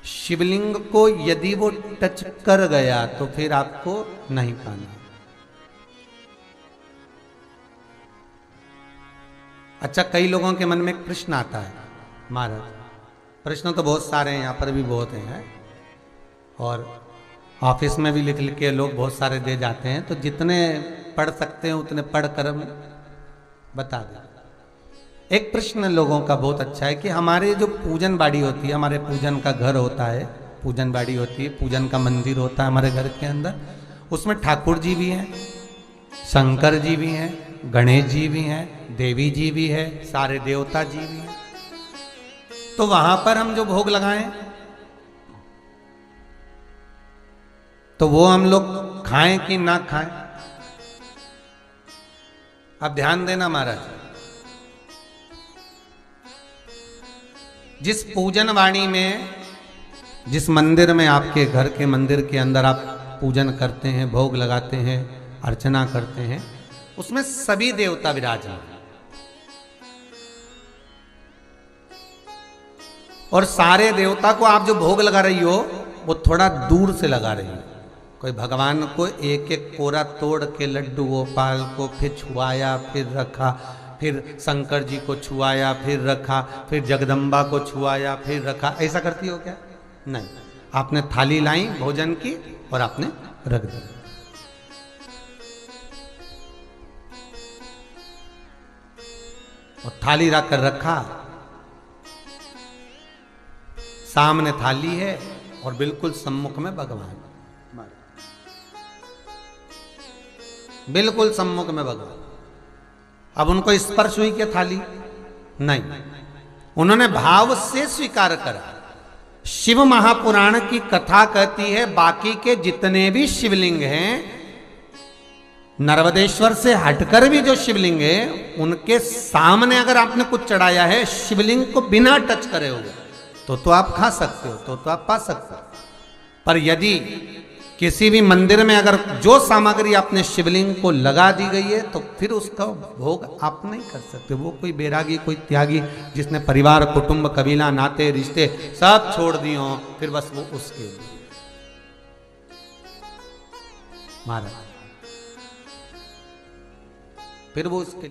शिवलिंग को यदि वो टच कर गया तो फिर आपको नहीं पाना। अच्छा, कई लोगों के मन में एक प्रश्न आता है, महाराज प्रश्न तो बहुत सारे हैं, यहाँ पर भी बहुत हैं और ऑफिस में भी लिख लिख के लोग बहुत सारे दे जाते हैं, तो जितने पढ़ सकते हैं उतने पढ़ कर बता दें। एक प्रश्न लोगों का बहुत अच्छा है कि हमारे जो पूजन बाड़ी होती है, हमारे पूजन का घर होता है, पूजन बाड़ी होती है, पूजन का मंदिर होता है हमारे घर के अंदर, उसमें ठाकुर जी भी हैं, शंकर जी भी हैं, गणेश जी भी हैं, देवी जी भी है, सारे देवता जी भी हैं। तो वहां पर हम जो भोग लगाएं तो वो हम लोग खाएं कि ना खाएं? अब ध्यान देना महाराज, जिस पूजन वाणी में, जिस मंदिर में, आपके घर के मंदिर के अंदर आप पूजन करते हैं, भोग लगाते हैं, अर्चना करते हैं, उसमें सभी देवता विराजमान हैं और सारे देवता को आप जो भोग लगा रही हो वो थोड़ा दूर से लगा रही हो। कोई भगवान को एक एक कोरा तोड़ के लड्डू गोपाल को फिर छुआया, फिर रखा, फिर शंकर जी को छुआया, फिर रखा, फिर जगदम्बा को छुआया, फिर रखा, ऐसा करती हो क्या? नहीं, आपने थाली लाई भोजन की और आपने रख दी। और थाली रख कर रखा, सामने थाली है और बिल्कुल सम्मुख में भगवान, बिल्कुल सम्मुख में भगवान। अब उनको स्पर्श हुई क्या थाली? नहीं, उन्होंने भाव से स्वीकार करा। शिव महापुराण की कथा कहती है बाकी के जितने भी शिवलिंग हैं, नर्मदेश्वर से हटकर भी जो शिवलिंग है, उनके सामने अगर आपने कुछ चढ़ाया है शिवलिंग को बिना टच करे हुए, तो आप खा सकते हो, तो आप पा सकते हो। पर यदि किसी भी मंदिर में अगर जो सामग्री आपने शिवलिंग को लगा दी गई है तो फिर उसका भोग आप नहीं कर सकते। वो कोई बैरागी, कोई त्यागी जिसने परिवार, कुटुंब, कबीला, नाते, रिश्ते सब छोड़ दिए हों, फिर बस वो उसके लिए महाराज, फिर वो उसके